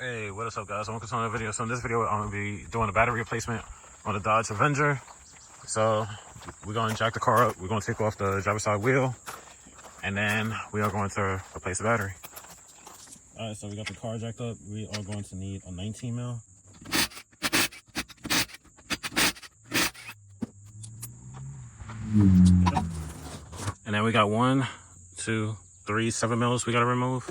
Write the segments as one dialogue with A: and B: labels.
A: Hey, what is up, guys? Welcome to another video. So in this video, I'm going to be doing a battery replacement on the Dodge Avenger. So we're going to jack the car up. We're going to take off the driver's side wheel. And then we are going to replace the battery. All right, so we got the car jacked up. We are going to need a 19 mil. And then we got 1, 2, 3, 7 mils we got to remove.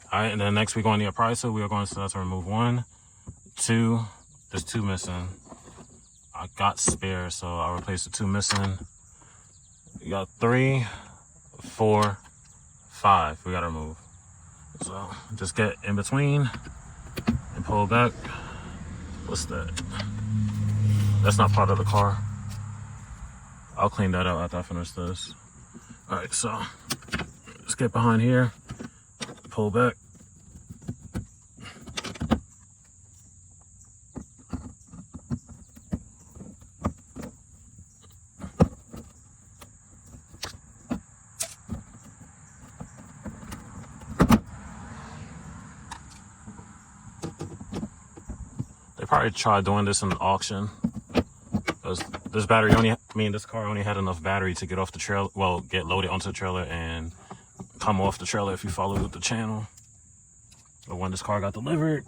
A: All right, and then next we're going to need a pricer. We are going to remove 1, 2. There's 2 missing. I got spare, so I'll replace the 2 missing. We got 3, 4, 5 we got to remove. So just get in between and pull back. What's that? That's not part of the car. I'll clean that out after I finish this. All right, so let's get behind here, pull back. They probably tried doing this in an auction. Because this battery this car only had enough battery to get off the trailer, well, get loaded onto the trailer and come off the trailer if you follow the channel. But when this car got delivered,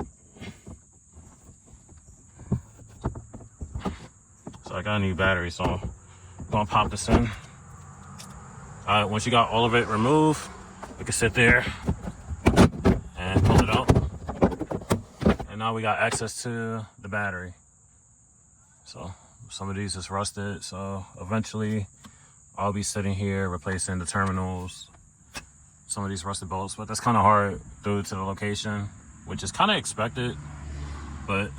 A: so I got a new battery, so I'm gonna pop this in. All right, once you got all of it removed, we can sit there and pull it out. And now we got access to the battery. So some of these is rusted, so eventually I'll be sitting here replacing the terminals, some of these rusted bolts, but that's kind of hard due to the location, which is kind of expected, but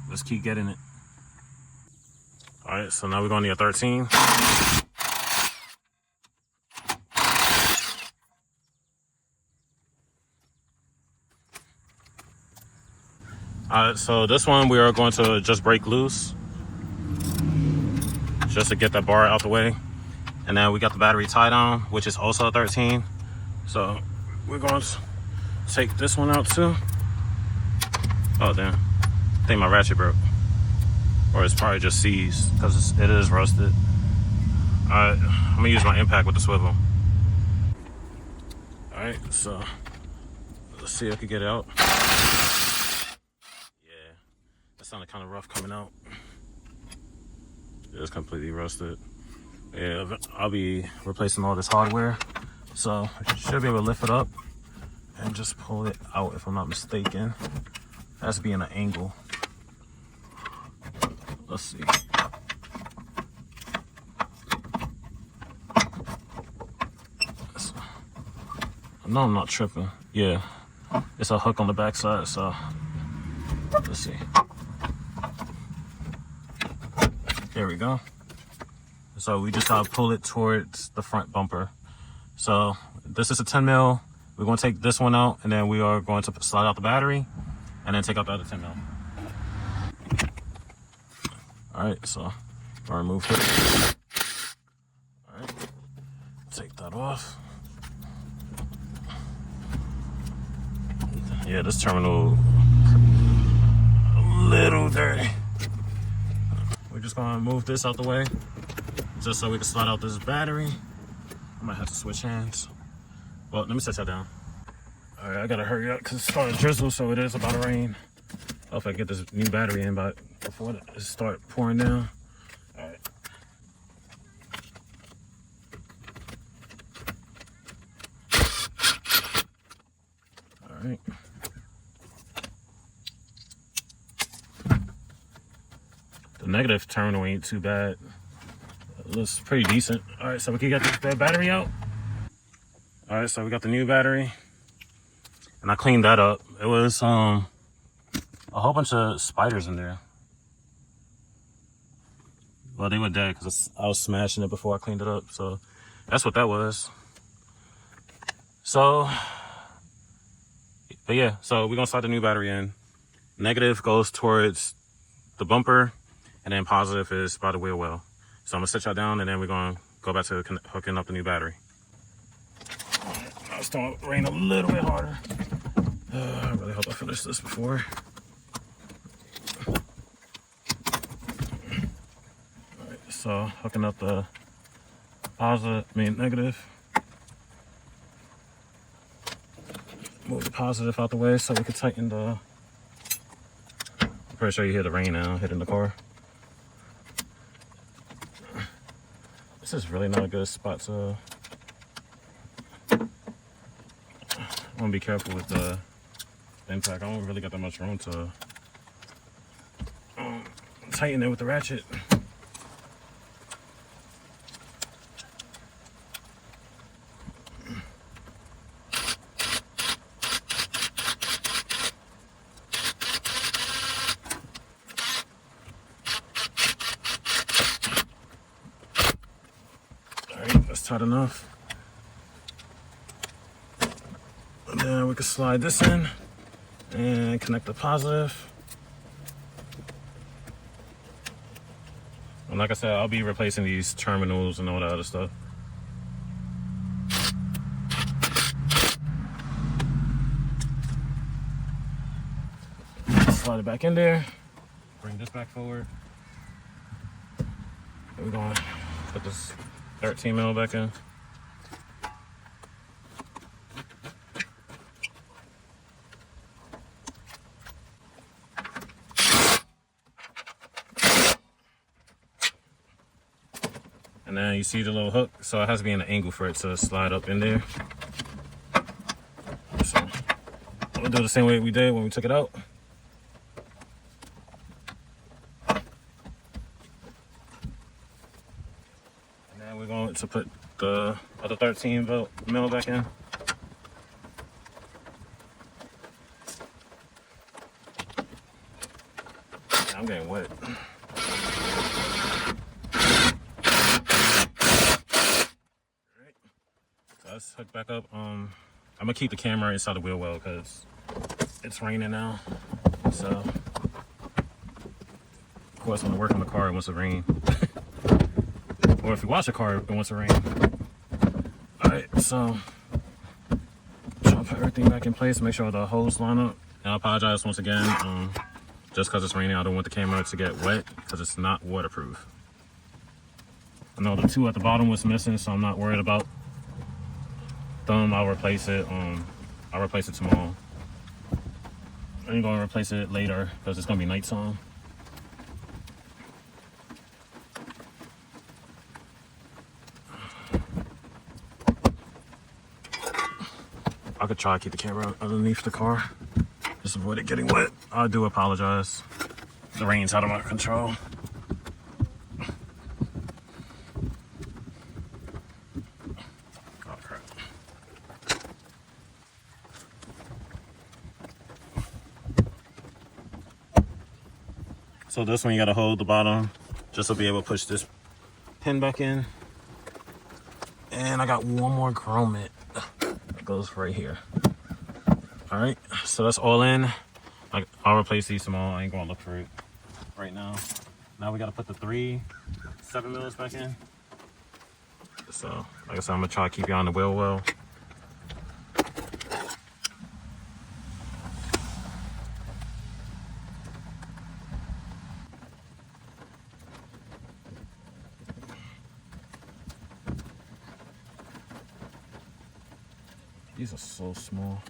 A: let's keep getting it. All right, so now we're gonna need a 13. All right, so this one we are going to just break loose, just to get that bar out the way. And then we got the battery tie down, which is also a 13. So we're going to take this one out too. Oh damn, I think my ratchet broke. Or it's probably just seized, because it is rusted. All right, I'm gonna use my impact with the swivel. All right, so let's see if I can get it out. Yeah, that sounded kind of rough coming out. It's completely rusted. Yeah, I'll be replacing all this hardware, so I should be able to lift it up and just pull it out if I'm not mistaken. It has to be in an angle. Let's see. No, I'm not tripping. Yeah, it's a hook on the back side, so let's see. There we go. So we just gotta pull it towards the front bumper. So this is a 10 mil. We're gonna take this one out, and then we are going to slide out the battery and then take out the other 10 mil. All right, so I'll remove it. All right, take that off. Yeah, this terminal a little dirty. We're just gonna move this out the way, just so we can slide out this battery. I might have to switch hands. Well, let me set that down. All right, I gotta hurry up because it's starting to drizzle, so it is about to rain. Hope I get this new battery in before it start pouring down. All right. All right. The negative terminal ain't too bad. It looks pretty decent. All right, so we can get that battery out. All right, so we got the new battery, and I cleaned that up. It was a whole bunch of spiders in there. Well, they were dead because I was smashing it before I cleaned it up. So that's what that was. So, but yeah, so we're gonna slide the new battery in. Negative goes towards the bumper, and then positive is by the wheel well. So I'm gonna sit y'all down and then we're gonna go back to hooking up the new battery. Now it's starting to rain a little bit harder. I really hope I finish this before. Alright, so hooking up the negative. Move the positive out the way so we can tighten the... I'm pretty sure you hear the rain now hitting the car. This is really not a good spot to... I want to be careful with the impact. I don't really got that much room to tighten it with the ratchet. Alright, that's tight enough. And then we can slide this in and connect the positive. And like I said, I'll be replacing these terminals and all that other stuff. Slide it back in there. Bring this back forward. We're going to put this 13 mil back in. And then you see the little hook, so it has to be in an angle for it to slide up in there. So we'll do it the same way we did when we took it out. And then we're going to put the other 13 mil back in. I'm getting wet. Let's hook back up. I'm gonna keep the camera inside the wheel well because it's raining now. So, of course, when I work on the car, it wants to rain. Or if you watch a car, it wants to rain. All right, so try to put everything back in place. Make sure the hose line up. And I apologize once again. Just because it's raining, I don't want the camera to get wet because it's not waterproof. I know the two at the bottom was missing, so I'm not worried about them. I'll replace it. I'll replace it tomorrow. I'm gonna replace it later because it's gonna be nighttime. I could try to keep the camera underneath the car, just avoid it getting wet. I do apologize. The rain's out of my control. So this one you gotta hold the bottom just to be able to push this pin back in. And I got one more grommet that goes right here. All right, so that's all in. I'll replace these tomorrow. I ain't gonna look for it right now. Now we gotta put the 3 7mm back in. So like I said, I'm gonna try to keep you on the wheel well. These are so small.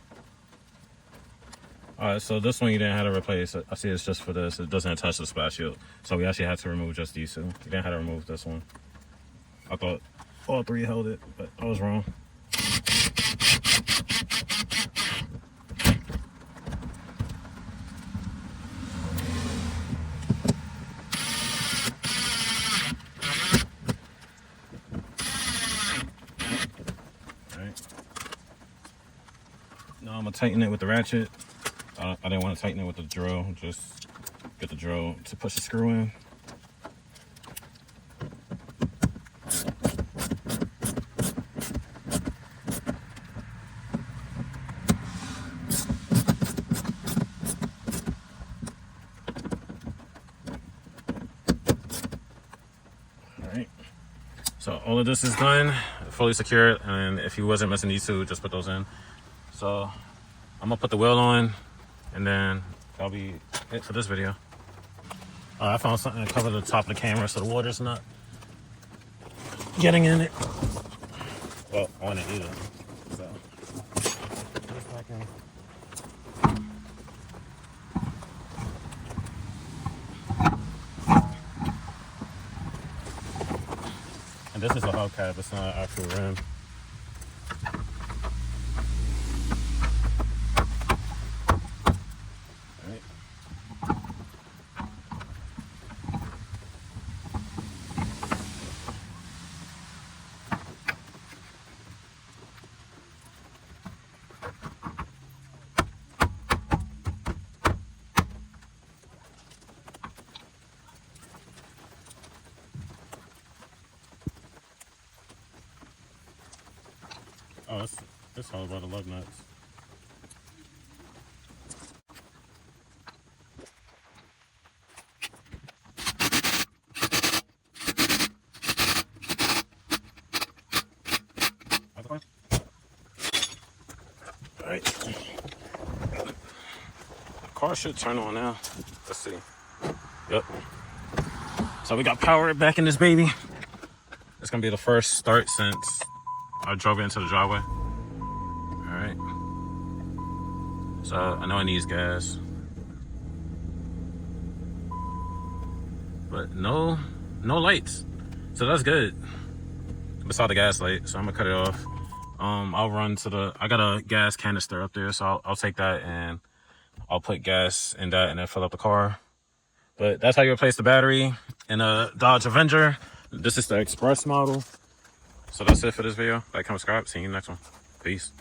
A: All right, so this one you didn't have to replace. I see it's just for this. It doesn't attach to the splash shield. So we actually had to remove just these two. You didn't have to remove this one. I thought all 3 held it, but I was wrong. Now I'm gonna tighten it with the ratchet. I didn't want to tighten it with the drill. Just get the drill to push the screw in. All right. So all of this is done, fully secured, and if you wasn't missing these two, just put those in. So I'm gonna put the wheel on, and then that'll be it for this video. I found something to cover the top of the camera so the water's not getting in it. Well, on it either. So just back in. And this is a hubcap, it's not an actual rim. Alright. Oh, it's all about the lug nuts. Alright. The car should turn on now. Let's see. Yep. So we got power back in this baby. It's gonna be the first start since I drove it into the driveway. Alright. So I know it needs gas. But no lights. So that's good. Beside the gas light. So I'm gonna cut it off. I'll run to I got a gas canister up there, so I'll take that and I'll put gas in that and then fill up the car. But that's how you replace the battery in a Dodge Avenger. This is the Express model. So that's it for this video. Like, comment, subscribe. See you in the next one. Peace.